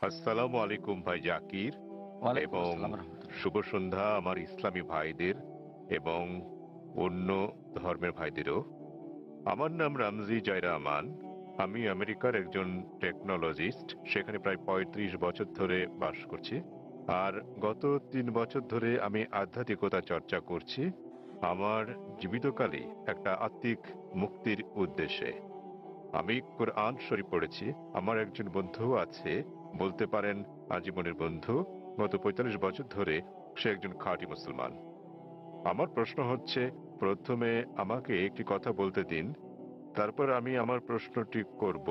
আসসালামু আলাইকুম ভাই জাকির, ওয়ালাইকুম এবং আসসালাম রহমতুল্লাহ। শুভ সন্ধ্যা আমার ইসলামী ভাইদের এবং অন্য ধর্মের ভাইদেরও। আমার নাম রামজি জয়রামান। আমি আমেরিকার একজন টেকনোলজিস্ট, সেখানে প্রায় ৩৫ বছর ধরে বাস করছি। আর গত ৩ বছর ধরে আমি আধ্যাত্মিকতা চর্চা করছি আমার জীবিতকালে একটা আত্মিক মুক্তির উদ্দেশ্যে। আমি কোরআন শরীফ পড়েছি। আমার একজন বন্ধু আছে, বলতে পারেন আজীবনের বন্ধু। গত ৪৫ বছর ধরে সে একজন খাঁটি মুসলমান। আমার প্রশ্ন হচ্ছে, প্রথমে আমাকে একটি কথা বলতে দিন, তারপর আমি আমার প্রশ্নটি করব।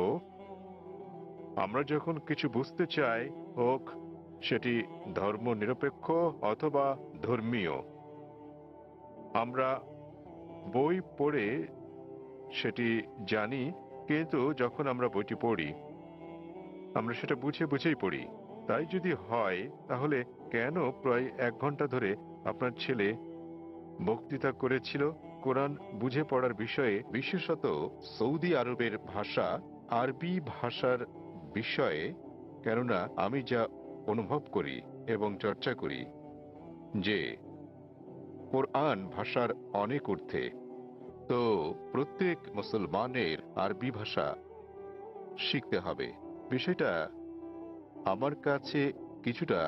আমরা যখন কিছু বুঝতে চাই, হোক সেটি ধর্ম নিরপেক্ষ অথবা ধর্মীয়, আমরা বই পড়ে সেটি জানি, কিন্তু যখন আমরা বইটি পড়ি আমরা সেটা বুঝে বুঝেই পড়ি। তাই যদি হয়, তাহলে কেন প্রায় ১ ঘন্টা ধরে আপনার ছেলে বক্তৃতা করেছিল কোরআন বুঝে পড়ার বিষয়ে, বিশেষত সৌদি আরবের ভাষা আরবি ভাষার বিষয়ে? কেননা আমি যা অনুভব করি এবং চর্চা করি যে কোরআন ভাষার অনেক ঊর্ধ্বে, তো প্রত্যেক মুসলমানের আরবি ভাষা শিখতে হবে। বিষয়টা আমার কাছে কিছুটা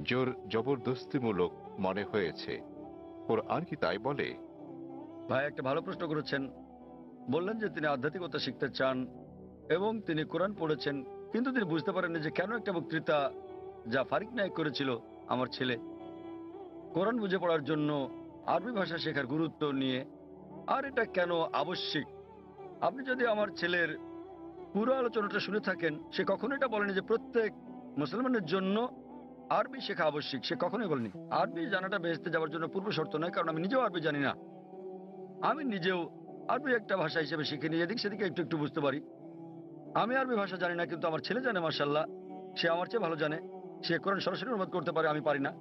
জোর জবরদস্তিমূলক মনে হয়েছে। কোরআন কি তাই বলে? ভাই একটা ভালো প্রশ্ন করেছেন। বললেন যে তিনি আধ্যাত্মিকতা শিখতে চান এবং তিনি কোরআন পড়েছেন, কিন্তু তিনি বুঝতে পারেননি যে কেন একটা বক্তৃতা যা ফারিক নায়েক করেছিল আমার ছেলে কোরআন বুঝে পড়ার জন্য আরবি ভাষা শেখার গুরুত্ব নিয়ে, আর এটা কেন আবশ্যিক। আপনি যদি আমার ছেলের পুরো আলোচনাটা শুনে থাকেন, সে কখনো এটা বলেনি যে প্রত্যেক মুসলমানের জন্য আরবি শেখা আবশ্যিক। সে কখনোই বলেনি। আরবি জানাটা বেহেশতে যাওয়ার জন্য পূর্ব শর্ত নয়, কারণ আমি নিজেও আরবি জানি না। আমি নিজেও আরবি একটা ভাষা হিসেবে শিখে নিয়ে এদিক সেদিকে একটু একটু বুঝতে পারি। আমি আরবি ভাষা জানি না, কিন্তু আমার ছেলে জানে মাশাল্লাহ। সে আমার চেয়ে ভালো জানে। সে কোরআন সরাসরি অনুবাদ করতে পারে, আমি পারি না।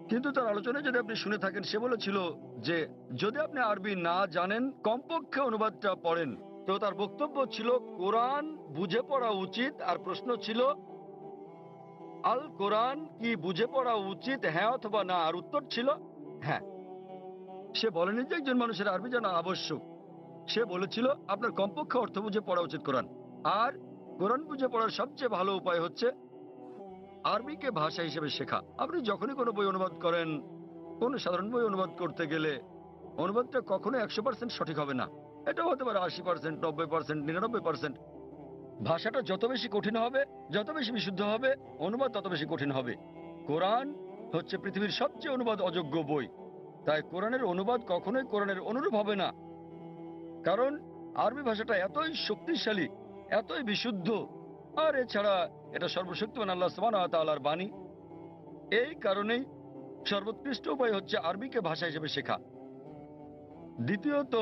কিন্তু তার আলোচনায় যদি আপনি শুনে থাকেন, সে বলেছিল যে যদি আপনি আরবি না জানেন কমপক্ষে অনুবাদটা পড়েন। তো তার বক্তব্য ছিল কোরআন বুঝে পড়া উচিত, আর প্রশ্ন ছিল আল কোরআন কি বুঝে পড়া উচিত, হ্যাঁ অথবা না, আর উত্তর ছিল হ্যাঁ। সে বলেনি যে একজন মানুষের আরবি জানা আবশ্যক। সে বলেছিল আপনার কমপক্ষে অর্থ বুঝে পড়া উচিত কোরআন। আর কোরআন বুঝে পড়ার সবচেয়ে ভালো উপায় হচ্ছে আরবিকে ভাষা হিসেবে শেখা। আপনি যখনই কোনো বই অনুবাদ করেন, কোনো সাধারণ বই অনুবাদ করতে গেলে অনুবাদটা কখনো ১০০% সঠিক হবে না। এটাও হতে পারে ৮০%, ৯০%, ৯৯%। ভাষাটা যত বেশি কঠিন হবে, যত বেশি বিশুদ্ধ হবে, অনুবাদ তত বেশি কঠিন হবে। কোরআন হচ্ছে পৃথিবীর সবচেয়ে অনুবাদ অযোগ্য বই। তাই কোরআনের অনুবাদ কখনোই কোরআনের অনুরূপ হবে না। কারণ আরবি ভাষাটা এতই শক্তিশালী, এতই বিশুদ্ধ, আর এছাড়া এটা সর্বশক্তিমান আল্লাহ সুবহানাহু ওয়া তাআলার বাণী। এই কারণেই সর্বোৎকৃষ্ট উপায় হচ্ছে আরবিকে ভাষা হিসেবে শেখা। দ্বিতীয়ত,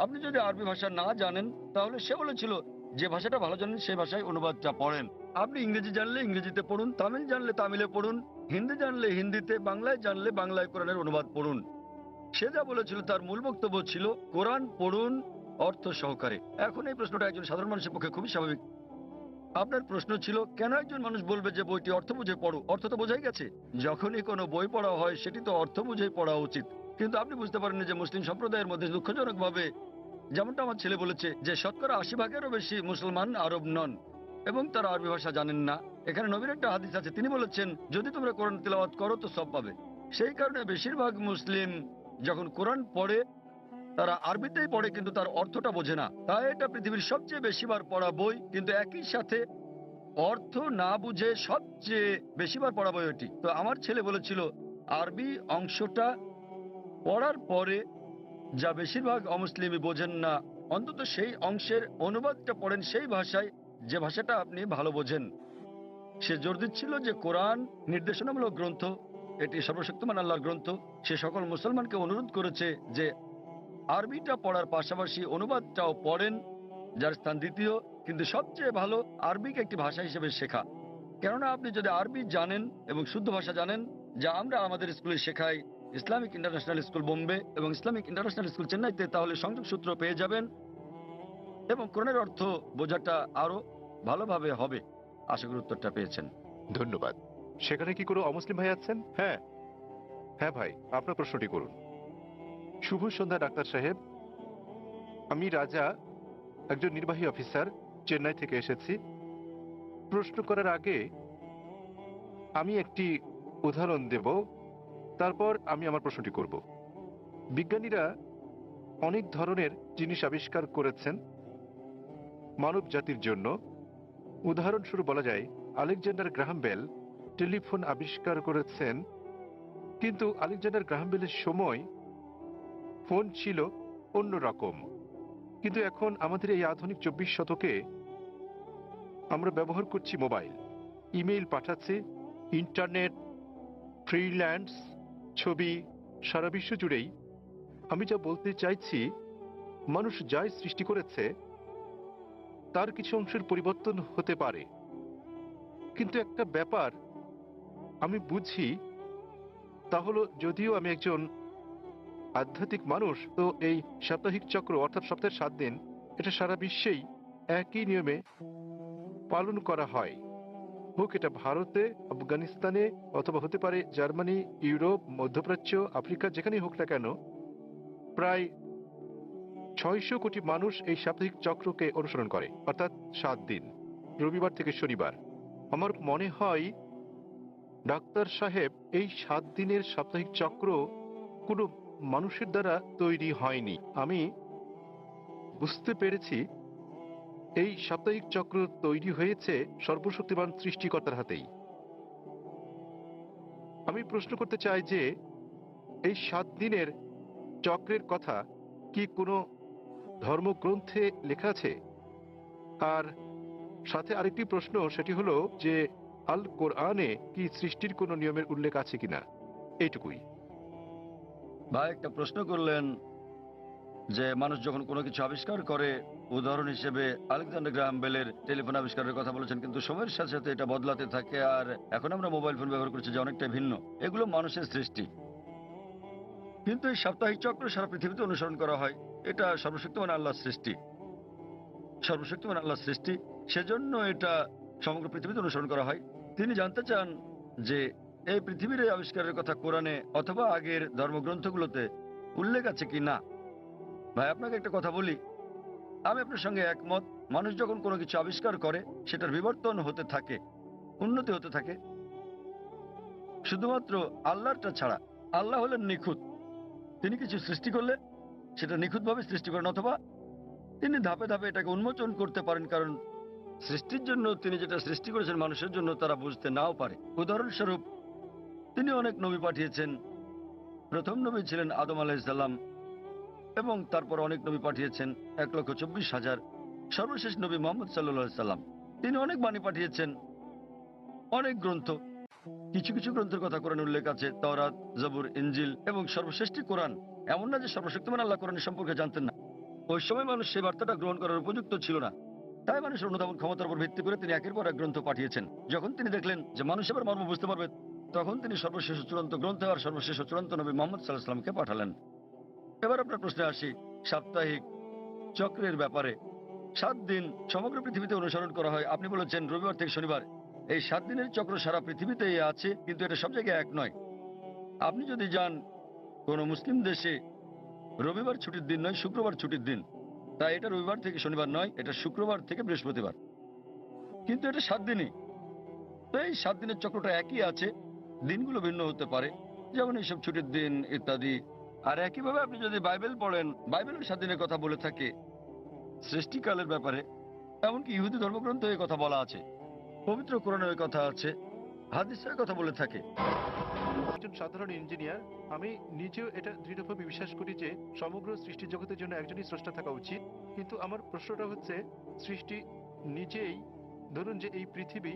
আপনি যদি আরবি ভাষা না জানেন, তাহলে সে বলেছিল যে ভাষাটা ভালো জানেন সেই ভাষায় অনুবাদটা পড়েন। আপনি ইংরেজি জানলে ইংরেজিতে পড়ুন, তামিল জানলে তামিলে পড়ুন, হিন্দি জানলে হিন্দিতে, বাংলায় জানলে বাংলায় কোরআনের অনুবাদ পড়ুন। সে যা বলেছিল তার মূল বক্তব্য ছিল কোরআন পড়ুন অর্থ সহকারে। এখন এই প্রশ্নটা একজন সাধারণ মানুষের পক্ষে খুবই স্বাভাবিক। আপনার প্রশ্ন ছিল কেন একজন মানুষ বলবে যে বইটি অর্থ বুঝে পড়ো? অর্থ তো বোঝাই গেছে। যখনই কোনো বই পড়া হয় সেটি তো অর্থ বুঝেই পড়া উচিত। কিন্তু আপনি বুঝতে পারেননি যে মুসলিম সম্প্রদায়ের মধ্যে দুঃখজনকভাবে, যেমনটা আমার ছেলে বলেছে, যে শতকরা ৮০ ভাগেরও বেশি মুসলমান আরব নন এবং তারা আরবি ভাষা জানেন না। এখানে নবীর একটা হাদিস আছে, তিনি বলেছেন যদি তোমরা কোরআন তেলাওয়াত করো তো সব পাবে। সেই কারণে বেশিরভাগ মুসলিম যখন কোরআন পড়ে তারা আরবিতেই পড়ে, কিন্তু তার অর্থটা বোঝে না। তাই এটা পৃথিবীর সবচেয়ে বেশিবার পড়া বই, কিন্তু একই সাথে অর্থ না বুঝে সবচেয়ে বেশিবার পড়া বই ওটি। তো আমার ছেলে বলেছিল আরবি অংশটা পড়ার পরে যা বেশিরভাগ অমুসলিমই বোঝেন না, অন্তত সেই অংশের অনুবাদটা পড়েন সেই ভাষায় যে ভাষাটা আপনি ভালো বোঝেন। সে জোর দিচ্ছিল যে কোরআন নির্দেশনামূলক গ্রন্থ, এটি সর্বশক্তিমান আল্লাহর গ্রন্থ। সে সকল মুসলমানকে অনুরোধ করেছে যে আরবিটা পড়ার পাশাপাশি অনুবাদটাও পড়েন, যার স্থান দ্বিতীয়। কিন্তু সবচেয়ে ভালো আরবিকে একটি ভাষা হিসেবে শেখা। কেননা আপনি যদি আরবি জানেন এবং শুদ্ধ ভাষা জানেন, যা আমরা আমাদের স্কুলে শেখাই, ইসলামিক ইন্টারন্যাশনাল স্কুল বোম্বে এবং ইসলামিক ইন্টারন্যাশনাল স্কুল চেন্নাইতে, তাহলে সংযোগ সূত্র পেয়ে যাবেন এবং কোরআনের অর্থ বোঝাটা আরো ভালোভাবে হবে। আশা করি উত্তরটা পেয়েছেন। ধন্যবাদ। সেখানে কি কোনো অমুসলিম ভাই আছেন? হ্যাঁ, হ্যাঁ ভাই, আপনার প্রশ্নটি করুন। শুভ সন্ধ্যা ডাক্তার সাহেব। আমি রাজা, একজন নির্বাহী অফিসার, চেন্নাই থেকে এসেছি। প্রশ্ন করার আগে আমি একটি উদাহরণ দেব, তারপর আমি আমার প্রশ্নটি করব। বিজ্ঞানীরা অনেক ধরনের জিনিস আবিষ্কার করেছেন মানব জাতির জন্য। উদাহরণস্বরূপ বলা যায় আলেকজান্ডার গ্রাহাম বেল টেলিফোন আবিষ্কার করেছেন, কিন্তু আলেকজান্ডার গ্রাহাম বেলের সময় ফোন ছিল অন্য রকম। কিন্তু এখন আমাদের এই আধুনিক 24 শতকে আমরা ব্যবহার করছি মোবাইল, ইমেইল পাঠাচ্ছি, ইন্টারনেট, ফ্রিল্যান্স, ছবি, সারা বিশ্ব জুড়েই। আমি যা বলতে চাইছি, মানুষ যাই সৃষ্টি করেছে তার কিছু অংশের পরিবর্তন হতে পারে, কিন্তু একটা ব্যাপার আমি বুঝি, তা হলো যদিও আমি একজন আধ্যাত্মিক মানুষ, তো এই সাপ্তাহিক চক্র অর্থাৎ সপ্তাহের 7 দিন, এটা সারা বিশ্বেই একই নিয়মে পালন করা হয়। হোক এটা ভারতে, আফগানিস্তানে, অথবা হতে পারে জার্মানি, ইউরোপ, মধ্যপ্রাচ্য, আফ্রিকা, যেখানেই হোক না কেন, প্রায় 600 কোটি মানুষ এই সাপ্তাহিক চক্রকে অনুসরণ করে, অর্থাৎ 7 দিন, রবিবার থেকে শনিবার। আমার মনে হয় ডাক্তার সাহেব, এই 7 দিনের সাপ্তাহিক চক্র কোনো মানুষের দ্বারা তৈরি হয়নি। আমি বুঝতে পেরেছি এই সাপ্তাহিক চক্র তৈরি হয়েছে সর্বশক্তিমান সৃষ্টিকর্তার হাতেই। আমি প্রশ্ন করতে চাই যে এই 7 দিনের চক্রের কথা কি কোনো ধর্মগ্রন্থে লেখা আছে? আর সাথে আরেকটি প্রশ্ন, সেটি হলো যে আল কোরআনে কি সৃষ্টির কোনো নিয়মের উল্লেখ আছে কিনা? এইটুকুই। ভাই একটা প্রশ্ন করলেন যে মানুষ যখন কোনো কিছু আবিষ্কার করে, উদাহরণ হিসেবে আলেকজান্ডার গ্রাহাম বেলের টেলিফোন আবিষ্কারের কথা বলেছেন, কিন্তু সময়ের সাথে সাথে এটা বদলাতে থাকে, আর এখন আমরা মোবাইল ফোন ব্যবহার করছি যে অনেকটা ভিন্ন। এগুলো মানুষের সৃষ্টি, কিন্তু এই সাপ্তাহিক চক্র সারা পৃথিবীতে অনুসরণ করা হয়। এটা সর্বশক্তিমান আল্লাহর সৃষ্টি, সর্বশক্তিমান আল্লাহর সৃষ্টি, সেজন্য এটা সমগ্র পৃথিবীতে অনুসরণ করা হয়। তিনি জানতে চান যে এই পৃথিবীর এই আবিষ্কারের কথা কোরআনে অথবা আগের ধর্মগ্রন্থগুলোতে উল্লেখ আছে কি না। ভাই আপনাকে একটা কথা বলি, আমি আপনার সঙ্গে একমত। মানুষ যখন কোনো কিছু আবিষ্কার করে, সেটার বিবর্তন হতে থাকে, উন্নতি হতে থাকে, শুধুমাত্র আল্লাহরটা ছাড়া। আল্লাহ হলেন নিখুঁত। তিনি কিছু সৃষ্টি করলে সেটা নিখুঁতভাবে সৃষ্টি করেন, অথবা তিনি ধাপে ধাপে এটাকে উন্মোচন করতে পারেন, কারণ সৃষ্টির জন্য তিনি যেটা সৃষ্টি করেছেন মানুষের জন্য তারা বুঝতে নাও পারে। উদাহরণস্বরূপ তিনি অনেক নবী পাঠিয়েছেন। প্রথম নবী ছিলেন আদম আলাইহিসসালাম, এবং তারপর অনেক নবী পাঠিয়েছেন, 1,24,000। সর্বশেষ নবী মোহাম্মদ সাল্লাল্লাহু সাল্লাম, তিনি অনেক বাণী পাঠিয়েছেন, অনেক গ্রন্থ। কিছু কিছু গ্রন্থের কথা কোরআনে উল্লেখ আছে, তাওরাত, জবুর, ইনজিল, এবং সর্বশ্রেষ্ঠ কোরআন। এমন না যে সর্বশক্তিমান আল্লাহ কোরআনের সম্পর্কে জানতেন না। ওই সময় মানুষ সেই বার্তাটা গ্রহণ করার উপযুক্ত ছিল না, তাই মানুষের অনুধাবন ক্ষমতার উপর ভিত্তি করে তিনি একের পর এক গ্রন্থ পাঠিয়েছেন। যখন তিনি দেখলেন যে মানুষ এবার মর্ম বুঝতে পারবে, তখন তিনি সর্বশেষ ও চূড়ান্ত গ্রন্থ আর সর্বশেষ ও চূড়ান্ত নবী মোহাম্মদ সাল্লাল্লাহু আলাইহি ওয়াসাল্লামকে পাঠালেন। এবার আপনার প্রশ্নে আসি, সাপ্তাহিক চক্রের ব্যাপারে। 7 দিন সমগ্র পৃথিবীতে অনুসরণ করা হয়। আপনি বলেছেন রবিবার থেকে শনিবার। এই 7 দিনের চক্র সারা পৃথিবীতেই আছে, কিন্তু এটা সব জায়গায় এক নয়। আপনি যদি যান কোনো মুসলিম দেশে, রবিবার ছুটির দিন নয়, শুক্রবার ছুটির দিন। তাই এটা রবিবার থেকে শনিবার নয়, এটা শুক্রবার থেকে বৃহস্পতিবার, কিন্তু এটা 7 দিনই। তো এই 7 দিনের চক্রটা একই আছে, দিনগুলো ভিন্ন হতে পারে, যেমন এইসব ছুটির দিন ইত্যাদি। আর একইভাবে আপনি যদি বাইবেল পড়েন, বাইবেলের 7 দিনের কথা বলে থাকে সৃষ্টিকালের ব্যাপারে। এমনকি ইহুদি ধর্মগ্রন্থে এই কথা বলা আছে, পবিত্র কোরআনে ওই কথা আছে, হাদিসের কথা বলে থাকে। একজন সাধারণ ইঞ্জিনিয়ার, আমি নিজেও এটা দৃঢ়ভাবে বিশ্বাস করি যে সমগ্র সৃষ্টি জগতের জন্য একজনই স্রষ্টা থাকা উচিত। কিন্তু আমার প্রশ্নটা হচ্ছে, সৃষ্টি নিজেই, ধরুন যে এই পৃথিবী,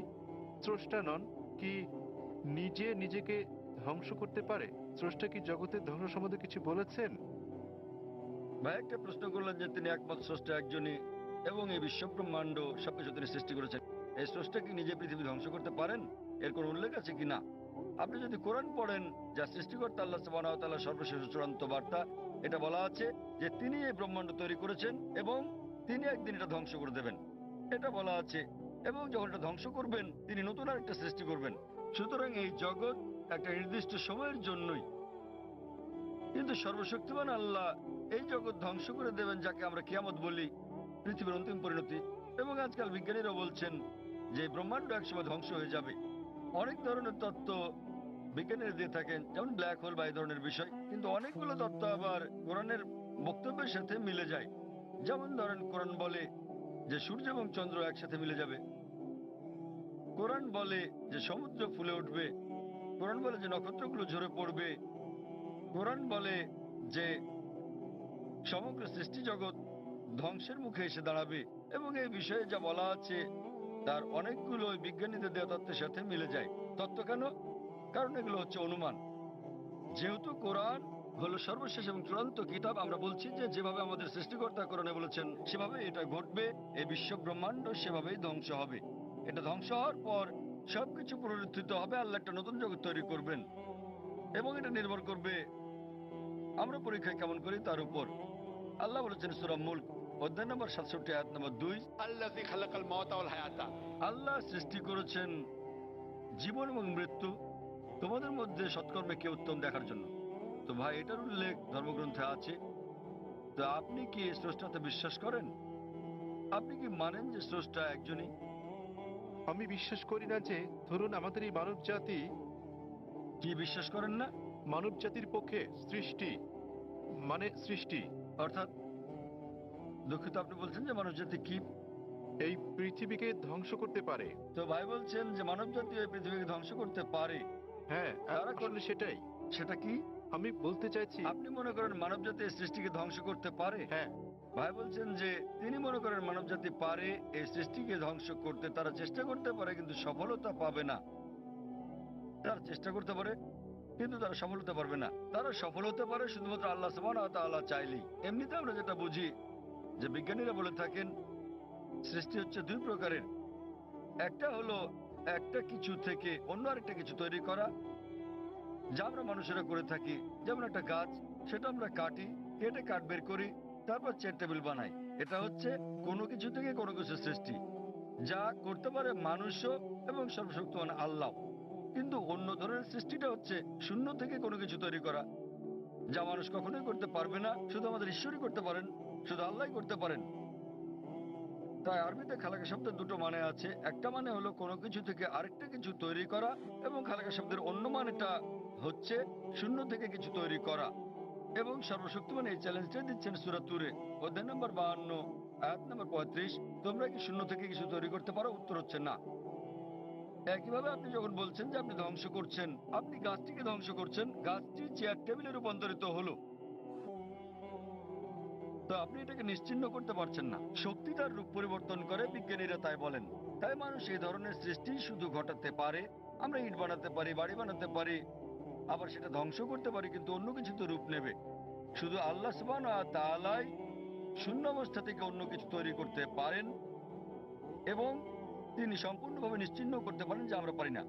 স্রষ্টা নন, কি নিজে নিজেকে ধ্বংস করতে পারে? স্রষ্টা কি জগতের ধ্বংস সম্বন্ধে কিছু বলেছেন? ভাই একটা প্রশ্ন করলেন যে তিনি একমাত্র স্রষ্টা একজনই, এবং এই বিশ্ব ব্রহ্মাণ্ড সবকিছু তিনি সৃষ্টি করেছেন। এই স্রষ্টা কি নিজে পৃথিবী ধ্বংস করতে পারেন? এর কোন উল্লেখ আছে কি না? আপনি যদি কোরআন পড়েন, যা সৃষ্টিকর্তা আল্লাহ সুবহানাহু ওয়া তাআলার সর্বশেষ ও চূড়ান্ত বার্তা, এটা বলা আছে যে তিনি এই ব্রহ্মাণ্ড তৈরি করেছেন এবং তিনি একদিন এটা ধ্বংস করে দেবেন। এটা বলা আছে। এবং যখন এটা ধ্বংস করবেন তিনি নতুন আরেকটা সৃষ্টি করবেন। সুতরাং এই জগৎ একটা নির্দিষ্ট সময়ের জন্যই, কিন্তু সর্বশক্তিমান আল্লাহ এই জগৎ ধ্বংস করে দেবেন, যাকে আমরা কিয়ামত বলি, পৃথিবীর অন্তিম পরিণতি। এবং আজকাল বিজ্ঞানীরা বলছেন যে ব্রহ্মাণ্ড একসময় ধ্বংস হয়ে যাবে। অনেক ধরনের তত্ত্ব বিজ্ঞানীরা দিয়ে থাকেন, যেমন ব্ল্যাক হোল বা এই ধরনের বিষয়, কিন্তু অনেকগুলো তত্ত্ব আবার কোরআনের বক্তব্যের সাথে মিলে যায়। যেমন ধরেন, কোরআন বলে যে সূর্য এবং চন্দ্র একসাথে মিলে যাবে, কোরআন বলে যে সমুদ্র ফুলে উঠবে, কোরআন বলে যে নক্ষত্রগুলো ঝরে পড়বে, কোরআন বলে যে সমগ্র সৃষ্টি জগৎ ধ্বংসের মুখে এসে দাঁড়াবে। এবং এই বিষয়ে যা বলা আছে তার অনেকগুলো ওই বিজ্ঞানীদের দেওয়া তত্ত্বের সাথে মিলে যায়। তত্ত্ব কেন? কারণ এগুলো হচ্ছে অনুমান। যেহেতু কোরআন হলো সর্বশেষ এবং চূড়ান্ত কিতাব, আমরা বলছি যে যেভাবে আমাদের সৃষ্টিকর্তা কোরআনে বলেছেন সেভাবে এটা ঘটবে। এই বিশ্ব ব্রহ্মাণ্ড সেভাবেই ধ্বংস হবে। এটা ধ্বংস হওয়ার পর সবকিছু পুনরুত্থিত হবে, আল্লাহ একটা নতুন জগৎ তৈরি করবেন। এবং এটা নির্ভর করবে আমরা পরীক্ষায় কেমন করি তার উপর। আল্লাহ বলেছেন সূরা মুলক অধ্যায় নম্বর 67 আয়াত নম্বর 2, الذي خلق الموت والحياة আল্লাহ সৃষ্টি করেছেন জীবন এবং মৃত্যু, তোমাদের মধ্যে সৎকর্মে কে উত্তম দেখার জন্য। তো ভাই, এটার উল্লেখ ধর্মগ্রন্থে আছে। তো আপনি কি এই স্রষ্টাতে বিশ্বাস করেন? আপনি কি মানেন যে স্রষ্টা একজনই? আমি বিশ্বাস করি না যে ধরুন আমাদের এই মানব জাতি, কি বিশ্বাস করেন না? মানব জাতির পক্ষে সৃষ্টি মানে সৃষ্টি অর্থাৎ, দুঃখিত, আপনি বলছেন যে মানব জাতি কি? এই পৃথিবীকে ধ্বংস করতে পারে। তো ভাই বলছেন যে মানব জাতি এই পৃথিবীকে ধ্বংস করতে পারে। হ্যাঁ, তারা আসলে সেটাই সেটা কি? আমি বলতে চাইছি। আপনি মনে করেন মানব জাতি এই সৃষ্টিকে ধ্বংস করতে পারে? হ্যাঁ, ভাই বলছেন যে তিনি মনে করেন মানব জাতি পারে এই সৃষ্টিকে ধ্বংস করতে। তারা চেষ্টা করতে পারে কিন্তু সফলতা পাবে না। তারা চেষ্টা করতে পারে কিন্তু তারা সফল হতে পারবে না। তারা সফল হতে পারে শুধুমাত্র আল্লাহ সুবহানাহু ওয়া তাআলা চাইলেই। এমনিতে আমরা যেটা বুঝি যে বিজ্ঞানীরা বলে থাকেন সৃষ্টি হচ্ছে দুই প্রকারের। একটা হলো একটা কিছু থেকে অন্য আরেকটা কিছু তৈরি করা, যা আমরা মানুষেরা করে থাকি। যেমন একটা গাছ, সেটা আমরা কাটি, কেটে কাঠ বের করি, তারপর চেয়ার টেবিল বানাই। এটা হচ্ছে কোনো কিছু থেকে কোনো কিছু সৃষ্টি, যা করতে পারে মানুষও এবং সর্বশক্তিমান আল্লাহ। কিন্তু অন্য ধরনের সৃষ্টিটা হচ্ছে শূন্য থেকে কোনো কিছু তৈরি করা, যা মানুষ কখনোই করতে পারবে না, শুধু আমাদের ঈশ্বরই করতে পারেন, শুধু আল্লাহই করতে পারেন। তাই আরবিতে খালাকা শব্দের দুটো মানে আছে। একটা মানে হলো কোনো কিছু থেকে আরেকটা কিছু তৈরি করা, এবং খালাকা শব্দের অন্য মানেটা হচ্ছে শূন্য থেকে কিছু তৈরি করা। এবং সর্বশক্তিমান এই চ্যালেঞ্জটা দিচ্ছেন সূরা তুরে অধ্যায় নম্বর 52 আয়াত নম্বর 35। তোমরা কি শূন্য থেকে কিছু তৈরি করতে পারো? উত্তর হচ্ছে না। একইভাবে আপনি যখন বলছেন যে আপনি ধ্বংস করছেন, আপনি গাছটিকে ধ্বংস করছেন, গাছটি চেয়ার টেবিলে রূপান্তরিত হলো, তো আপনি এটাকে নিশ্চিহ্ন করতে পারছেন না। শক্তি তার রূপ পরিবর্তন করে, বিজ্ঞানীরা তাই বলেন। তাই মানুষ এই ধরনের সৃষ্টি শুধু ঘটাতে পারে। আমরা ইট বানাতে পারি, বাড়ি বানাতে পারি, আবার সেটা ধ্বংস করতে পারি, কিন্তু অন্য কিছু তো রূপ নেবে। শুধু আল্লাহ সুবহানাহু ওয়া তাআলাই শূন্য অবস্থা থেকে অন্য কিছু তৈরি করতে পারেন, এবং তিনি সম্পূর্ণভাবে নিশ্চিহ্ন করতে পারেন, যা আমরা পারি না।